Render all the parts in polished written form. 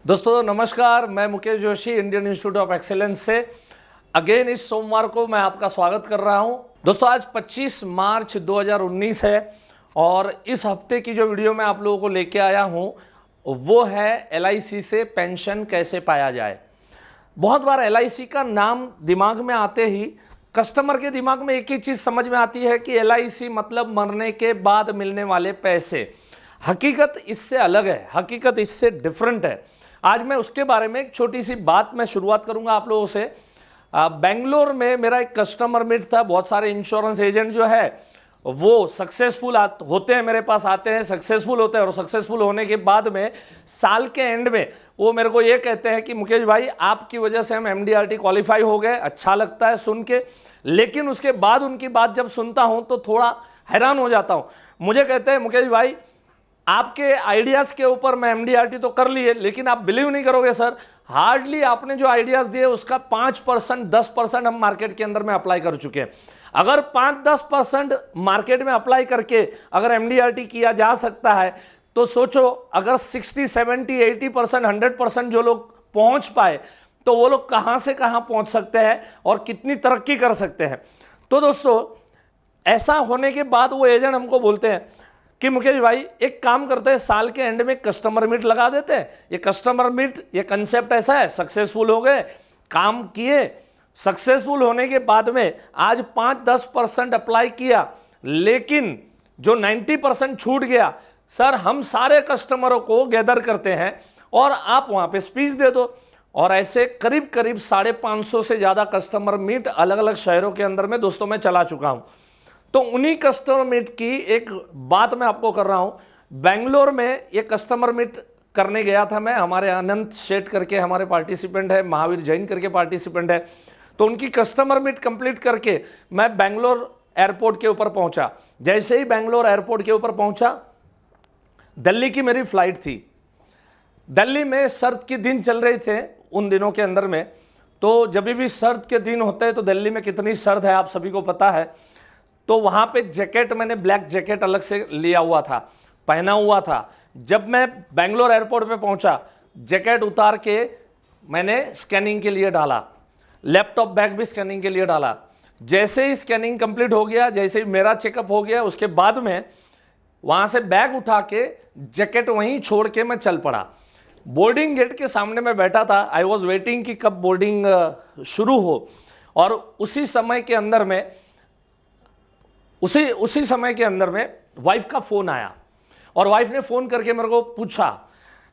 दोस्तों नमस्कार, मैं Mukesh Joshi Indian institute of excellence से अगेन इस सोमवार को मैं आपका स्वागत कर रहा हूं। दोस्तों आज 25 मार्च 2019 है और इस हफ्ते की जो वीडियो मैं आप लोगों को लेके आया हूं वो है LIC से पेंशन कैसे पाया जाए। बहुत बार LIC का नाम दिमाग में आते ही कस्टमर के दिमाग में एक ही चीज़ समझ में आती है कि LIC मतलब मरने के बाद मिलने वाले पैसे। हकीकत इससे अलग है, हकीकत इससे डिफरेंट है। आज मैं उसके बारे में एक छोटी सी बात मैं शुरुआत करूंगा आप लोगों से। बेंगलोर में मेरा एक कस्टमर मीट था। बहुत सारे इंश्योरेंस एजेंट जो है वो सक्सेसफुल होते हैं, मेरे पास आते हैं, सक्सेसफुल होते हैं और सक्सेसफुल होने के बाद में साल के एंड में वो मेरे को ये कहते हैं कि मुकेश भाई आपकी वजह से हम MDRT क्वालिफाई हो गए। अच्छा लगता है सुन के, लेकिन उसके बाद उनकी बात जब सुनता हूं तो थोड़ा हैरान हो जाता हूं। मुझे कहते हैं मुकेश भाई आपके आइडियाज़ के ऊपर मैं MDRT तो कर लिए, लेकिन आप बिलीव नहीं करोगे सर, हार्डली आपने जो आइडियाज़ दिए उसका 5% 10% हम मार्केट के अंदर में अप्लाई कर चुके हैं। अगर 5-10% मार्केट में अप्लाई करके अगर MDRT किया जा सकता है तो सोचो अगर 60-70-80% 100% जो लोग पहुंच पाए तो वो लोग कहां से कहां पहुंच सकते हैं और कितनी तरक्की कर सकते हैं। तो दोस्तों ऐसा होने के बाद वो एजेंट हमको बोलते हैं कि मुकेश भाई एक काम करते हैं, साल के एंड में कस्टमर मीट लगा देते हैं। ये कस्टमर मीट ये कंसेप्ट ऐसा है, सक्सेसफुल हो गए, काम किए, सक्सेसफुल होने के बाद में आज 5-10% अप्लाई किया, लेकिन जो 90% छूट गया सर, हम सारे कस्टमरों को गैदर करते हैं और आप वहां पे स्पीच दे दो। और ऐसे करीब करीब 550 से ज़्यादा कस्टमर मीट अलग अलग शहरों के अंदर में दोस्तों मैं चला चुका हूं। तो उन्हीं कस्टमर मीट की एक बात मैं आपको कर रहा हूं। बेंगलोर में एक कस्टमर मीट करने गया था मैं। हमारे अनंत शेठ करके हमारे पार्टिसिपेंट है, महावीर जैन करके पार्टिसिपेंट है। तो उनकी कस्टमर मीट कंप्लीट करके मैं बेंगलोर एयरपोर्ट के ऊपर पहुंचा। जैसे ही बेंगलोर एयरपोर्ट के ऊपर पहुंचा, दिल्ली की मेरी फ्लाइट थी। दिल्ली में सर्द के दिन चल रहे थे उन दिनों के अंदर में। तो जब भी सर्द के दिन होते हैं तो दिल्ली में कितनी सर्द है आप सभी को पता है। तो वहां पे जैकेट, मैंने ब्लैक जैकेट अलग से लिया हुआ था, पहना हुआ था। जब मैं बेंगलोर एयरपोर्ट पे पहुंचा, जैकेट उतार के मैंने स्कैनिंग के लिए डाला, लैपटॉप बैग भी स्कैनिंग के लिए डाला। जैसे ही स्कैनिंग कंप्लीट हो गया, जैसे ही मेरा चेकअप हो गया, उसके बाद में वहां से बैग उठा के जैकेट वहीं छोड़ के मैं चल पड़ा। बोर्डिंग गेट के सामने मैं बैठा था। आई वॉज वेटिंग कि कब बोर्डिंग शुरू हो। और उसी समय के अंदर में उसी समय के अंदर में वाइफ का फ़ोन आया और वाइफ ने फ़ोन करके मेरे को पूछा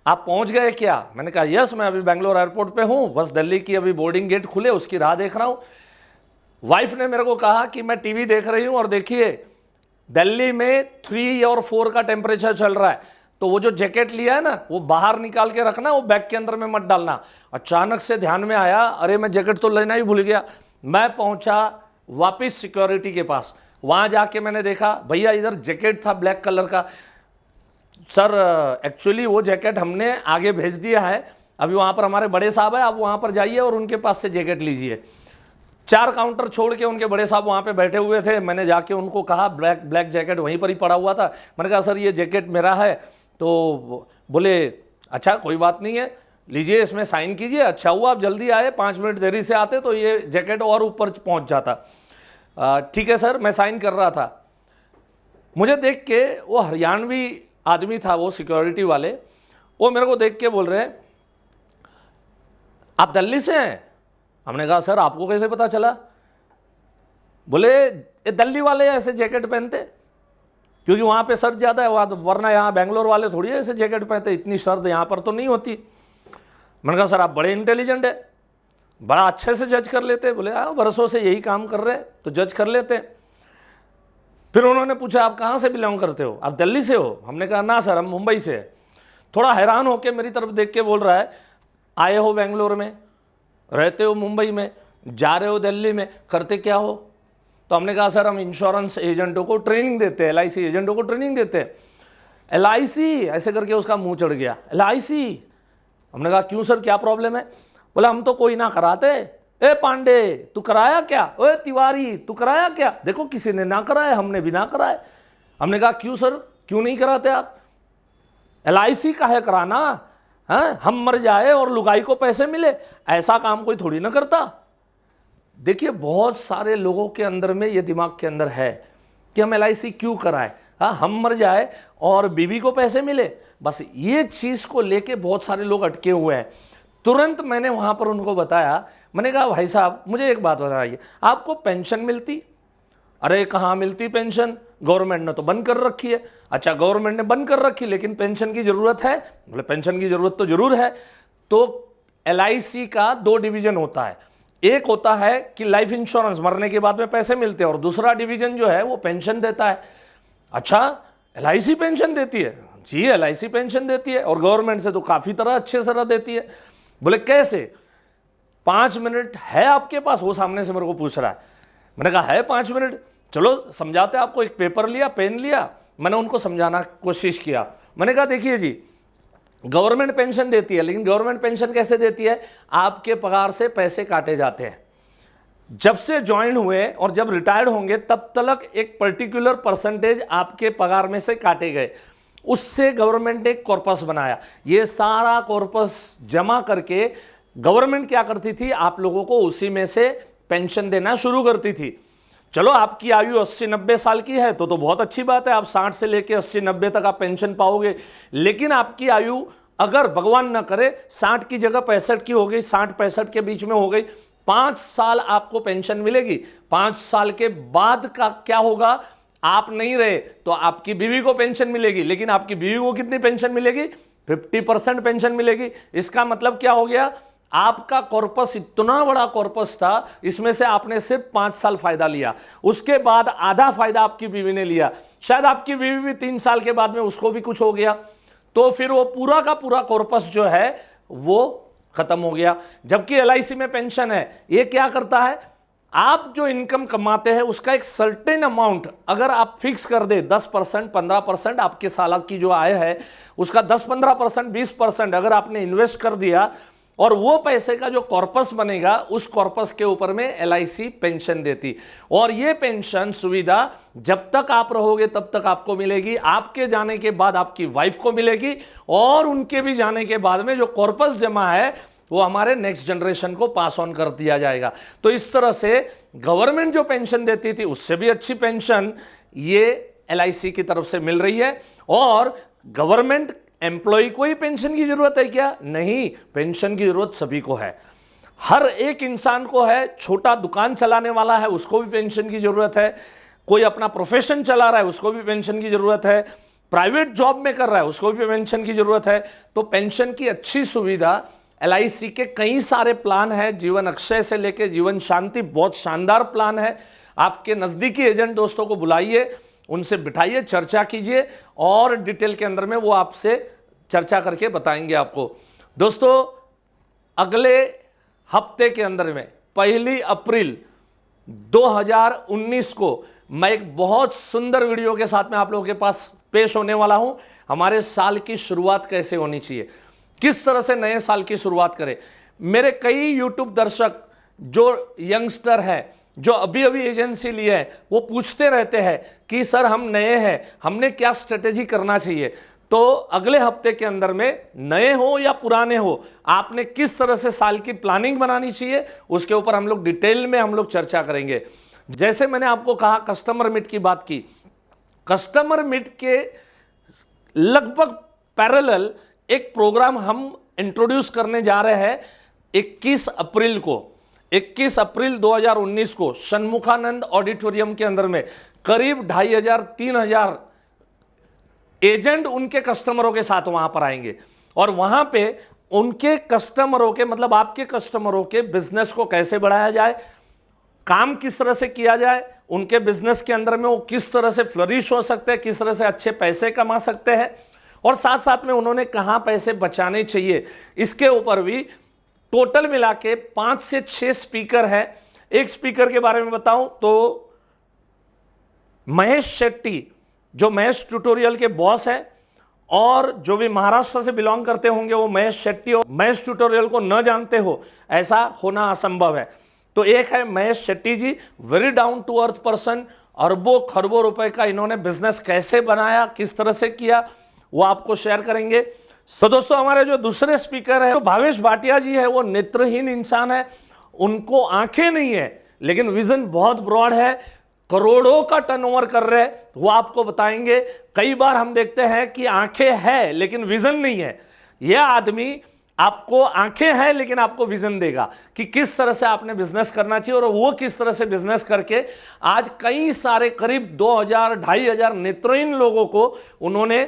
आप पहुंच गए क्या। मैंने कहा यस, मैं अभी बेंगलोर एयरपोर्ट पे हूं, बस दिल्ली की अभी बोर्डिंग गेट खुले उसकी राह देख रहा हूं। वाइफ ने मेरे को कहा कि मैं टीवी देख रही हूं और देखिए दिल्ली में 3 और 4 का टेम्परेचर चल रहा है, तो वो जो जैकेट लिया है ना वो बाहर निकाल के रखना, वो बैग के अंदर में मत डालना। अचानक से ध्यान में आया, अरे मैं जैकेट तो लेना ही भूल गया। मैं पहुंचा वापिस सिक्योरिटी के पास। वहां जाके मैंने देखा भैया इधर जैकेट था ब्लैक कलर का। सर एक्चुअली वो जैकेट हमने आगे भेज दिया है, अभी वहां पर हमारे बड़े साहब है, आप वहां पर जाइए और उनके पास से जैकेट लीजिए। 4 काउंटर छोड़ के उनके बड़े साहब वहां पे बैठे हुए थे। मैंने जाके उनको कहा, ब्लैक जैकेट वहीं पर ही पड़ा हुआ था। मैंने कहा सर ये जैकेट मेरा है। तो बोले अच्छा कोई बात नहीं है, लीजिए इसमें साइन कीजिए। अच्छा हुआ आप जल्दी आए, 5 मिनट देरी से आते तो ये जैकेट और ऊपर पहुंच जाता। ठीक है सर, मैं साइन कर रहा था। मुझे देख के वो हरियाणवी आदमी था, वो सिक्योरिटी वाले, वो मेरे को देख के बोल रहे हैं आप दिल्ली से हैं। हमने कहा सर आपको कैसे पता चला। बोले ये दिल्ली वाले ऐसे जैकेट पहनते क्योंकि वहाँ पे सर्द ज़्यादा है, वरना यहाँ बेंगलोर वाले थोड़ी ऐसे जैकेट पहनते, इतनी सर्द यहाँ पर तो नहीं होती। मैंने कहा सर आप बड़े इंटेलिजेंट है, बड़ा अच्छे से जज कर लेते। बोले बरसों से यही काम कर रहे हैं तो जज कर लेते। फिर उन्होंने पूछा आप कहाँ से बिलोंग करते हो, आप दिल्ली से हो। हमने कहा ना सर हम मुंबई से हैं। थोड़ा हैरान होकर मेरी तरफ देख के बोल रहा है आए हो बेंगलोर में, रहते हो मुंबई में, जा रहे हो दिल्ली में, करते क्या हो। तो हमने कहा सर हम इंश्योरेंस एजेंटों को ट्रेनिंग देते हैं, LIC एजेंटों को ट्रेनिंग देते हैं। LIC ऐसे करके उसका मुंह चढ़ गया, LIC। हमने कहा क्यों सर क्या प्रॉब्लम है। बोला हम तो कोई ना कराते। ए पांडे तू कराया क्या, ओए तिवारी तू कराया क्या। देखो किसी ने ना कराया, हमने भी ना कराए। हमने कहा क्यों सर क्यों नहीं कराते आप। LIC का है कराना, हाँ, हम मर जाए और लुगाई को पैसे मिले, ऐसा काम कोई थोड़ी ना करता। देखिए बहुत सारे लोगों के अंदर में ये दिमाग के अंदर है कि हम LIC क्यों कराएं, हाँ, हम मर जाए और बीवी को पैसे मिले, बस ये चीज को लेके बहुत सारे लोग अटके हुए हैं। तुरंत मैंने वहां पर उनको बताया, मैंने कहा भाई साहब मुझे एक बात बताइए, आपको पेंशन मिलती? अरे कहाँ मिलती पेंशन, गवर्नमेंट ने तो बंद कर रखी है। अच्छा गवर्नमेंट ने बंद कर रखी, लेकिन पेंशन की जरूरत है? बोले पेंशन की जरूरत तो जरूर है। तो LIC का 2 डिवीजन होता है, एक होता है कि लाइफ इंश्योरेंस, मरने के बाद में पैसे मिलते हैं, और दूसरा डिवीजन जो है वो पेंशन देता है। अच्छा LIC पेंशन देती है? जी LIC पेंशन देती है, और गवर्नमेंट से तो काफी तरह अच्छे तरह देती है। बोले कैसे? 5 मिनट है आपके पास? वो सामने से मेरे को पूछ रहा है। मैंने कहा है 5 मिनट, चलो समझाते आपको। एक पेपर लिया, पेन लिया, मैंने उनको समझाना कोशिश किया। मैंने कहा देखिए जी, गवर्नमेंट पेंशन देती है, लेकिन गवर्नमेंट पेंशन कैसे देती है? आपके पगार से पैसे काटे जाते हैं, जब से ज्वाइन हुए और जब रिटायर्ड होंगे तब तक एक पर्टिकुलर परसेंटेज आपके पगार में से काटे गए, उससे गवर्नमेंट ने एक कॉर्पस बनाया। ये सारा कॉर्पस जमा करके गवर्नमेंट क्या करती थी, आप लोगों को उसी में से पेंशन देना शुरू करती थी। चलो आपकी आयु 80-90 साल की है तो बहुत अच्छी बात है, आप 60 से लेके 80-90 तक आप पेंशन पाओगे। लेकिन आपकी आयु अगर भगवान ना करे 60 की जगह 65 की हो गई, 60-65 के बीच में हो गई, 5 साल आपको पेंशन मिलेगी। 5 साल के बाद का क्या होगा? आप नहीं रहे तो आपकी बीवी को पेंशन मिलेगी, लेकिन आपकी बीवी को कितनी पेंशन मिलेगी? 50% पेंशन मिलेगी। इसका मतलब क्या हो गया? आपका कॉर्पस इतना बड़ा कॉर्पस था, इसमें से आपने सिर्फ 5 साल फायदा लिया, उसके बाद आधा फायदा आपकी बीवी ने लिया, शायद आपकी बीवी भी 3 साल के बाद में उसको भी कुछ हो गया, तो फिर वो पूरा का पूरा कॉर्पस जो है वो खत्म हो गया। जबकि LIC में पेंशन है, ये क्या करता है? आप जो इनकम कमाते हैं उसका एक सर्टेन अमाउंट अगर आप फिक्स कर दे, 10%, 15% आपके साल की जो आय है उसका 10-15%, 20% अगर आपने इन्वेस्ट कर दिया, और वो पैसे का जो कॉर्पस बनेगा उस कॉर्पस के ऊपर में LIC पेंशन देती। और ये पेंशन सुविधा जब तक आप रहोगे तब तक आपको मिलेगी, आपके जाने के बाद आपकी वाइफ को मिलेगी, और उनके भी जाने के बाद में जो कॉर्पस जमा है वो हमारे नेक्स्ट जनरेशन को पास ऑन कर दिया जाएगा। तो इस तरह से गवर्नमेंट जो पेंशन देती थी उससे भी अच्छी पेंशन ये LIC की तरफ से मिल रही है। और गवर्नमेंट एम्प्लॉय को ही पेंशन की जरूरत है क्या? नहीं, पेंशन की जरूरत सभी को है, हर एक इंसान को है। छोटा दुकान चलाने वाला है उसको भी पेंशन की जरूरत है, कोई अपना प्रोफेशन चला रहा है उसको भी पेंशन की जरूरत है, प्राइवेट जॉब में कर रहा है उसको भी पेंशन की जरूरत है। तो पेंशन की अच्छी सुविधा LIC के कई सारे प्लान है, जीवन अक्षय से लेकर जीवन शांति, बहुत शानदार प्लान है। आपके नजदीकी एजेंट दोस्तों को बुलाइए, उनसे बिठाइए, चर्चा कीजिए, और डिटेल के अंदर में वो आपसे चर्चा करके बताएंगे आपको। दोस्तों अगले हफ्ते के अंदर में 1 अप्रैल 2019 को मैं एक बहुत सुंदर वीडियो के साथ में आप लोगों के पास पेश होने वाला हूं। हमारे साल की शुरुआत कैसे होनी चाहिए, किस तरह से नए साल की शुरुआत करें। मेरे कई यूट्यूब दर्शक जो यंगस्टर हैं, जो अभी अभी एजेंसी लिए हैं, वो पूछते रहते हैं कि सर हम नए हैं, हमने क्या स्ट्रेटेजी करना चाहिए। तो अगले हफ्ते के अंदर में नए हो या पुराने हो, आपने किस तरह से साल की प्लानिंग बनानी चाहिए उसके ऊपर हम लोग डिटेल में हम लोग चर्चा करेंगे। जैसे मैंने आपको कहा कस्टमर मीट की बात की, कस्टमर मीट के लगभग पैरेलल एक प्रोग्राम हम इंट्रोड्यूस करने जा रहे हैं 21 अप्रैल को। 21 अप्रैल 2019 को षणमुखानंद ऑडिटोरियम के अंदर में करीब 2500-3000 एजेंट उनके कस्टमरों के साथ वहां पर आएंगे, और वहां पे उनके कस्टमरों के मतलब आपके कस्टमरों के बिजनेस को कैसे बढ़ाया जाए, काम किस तरह से किया जाए, उनके बिजनेस के अंदर में वो किस तरह से फ्लरिश हो सकते हैं, किस तरह से अच्छे पैसे कमा सकते हैं, और साथ साथ में उन्होंने कहां पैसे बचाने चाहिए, इसके ऊपर भी टोटल मिला के 5 से 6 स्पीकर है। एक स्पीकर के बारे में बताऊं तो महेश शेट्टी, जो महेश ट्यूटोरियल के बॉस है, और जो भी महाराष्ट्र से बिलोंग करते होंगे वो महेश शेट्टी और महेश ट्यूटोरियल को न जानते हो ऐसा होना असंभव है। तो एक है Mahesh Shetty ji, very down to earth person, अरबों खरबों रुपए का इन्होंने बिजनेस कैसे बनाया, किस तरह से किया, वो आपको शेयर करेंगे। तो दोस्तों हमारे जो दूसरे स्पीकर है तो भावेश भाटिया जी है, वो नेत्रहीन इंसान है, उनको आंखें नहीं है लेकिन विजन बहुत ब्रॉड है, करोड़ों का टर्नओवर कर रहे हैं, वो आपको बताएंगे। कई बार हम देखते हैं कि आंखें हैं लेकिन विजन नहीं है, यह आदमी आपको आंखें हैं लेकिन आपको विजन देगा कि किस तरह से आपने बिजनेस करना चाहिए, और वो किस तरह से बिजनेस करके आज कई सारे करीब 2000-2500 नेत्रहीन लोगों को उन्होंने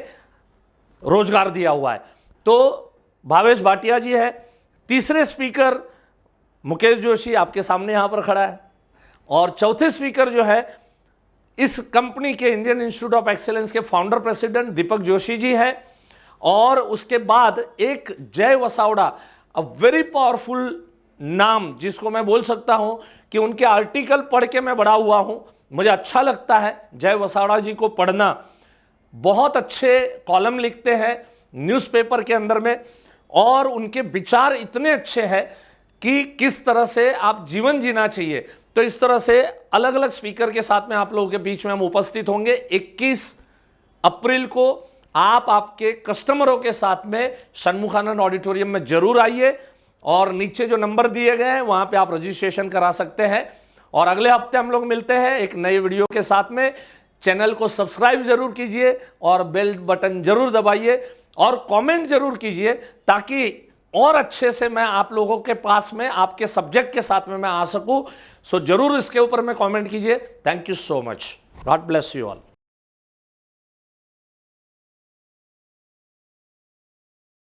रोजगार दिया हुआ है। तो भावेश भाटिया जी है। तीसरे स्पीकर मुकेश जोशी आपके सामने यहां पर खड़ा है, और चौथे स्पीकर जो है इस कंपनी के इंडियन इंस्टीट्यूट ऑफ एक्सीलेंस के फाउंडर प्रेसिडेंट दीपक जोशी जी है। और उसके बाद एक जय वसावड़ा, अ वेरी पावरफुल नाम, जिसको मैं बोल सकता हूं कि उनके आर्टिकल पढ़ के मैं बड़ा हुआ हूं, मुझे अच्छा लगता है जय वसावड़ा जी को पढ़ना। बहुत अच्छे कॉलम लिखते हैं न्यूज़पेपर के अंदर में, और उनके विचार इतने अच्छे हैं कि किस तरह से आप जीवन जीना चाहिए। तो इस तरह से अलग अलग स्पीकर के साथ में आप लोगों के बीच में हम उपस्थित होंगे। 21 अप्रैल को आप आपके कस्टमरों के साथ में षणमुखानंद ऑडिटोरियम में जरूर आइए, और नीचे जो नंबर दिए गए हैं वहां पे आप रजिस्ट्रेशन करा सकते हैं। और अगले हफ्ते हम लोग मिलते हैं एक नई वीडियो के साथ में। चैनल को सब्सक्राइब जरूर कीजिए और बेल बटन जरूर दबाइए और कमेंट जरूर कीजिए, ताकि और अच्छे से मैं आप लोगों के पास में आपके सब्जेक्ट के साथ में मैं आ सकूं। सो जरूर इसके ऊपर में कमेंट कीजिए। Thank you so much. God bless you all.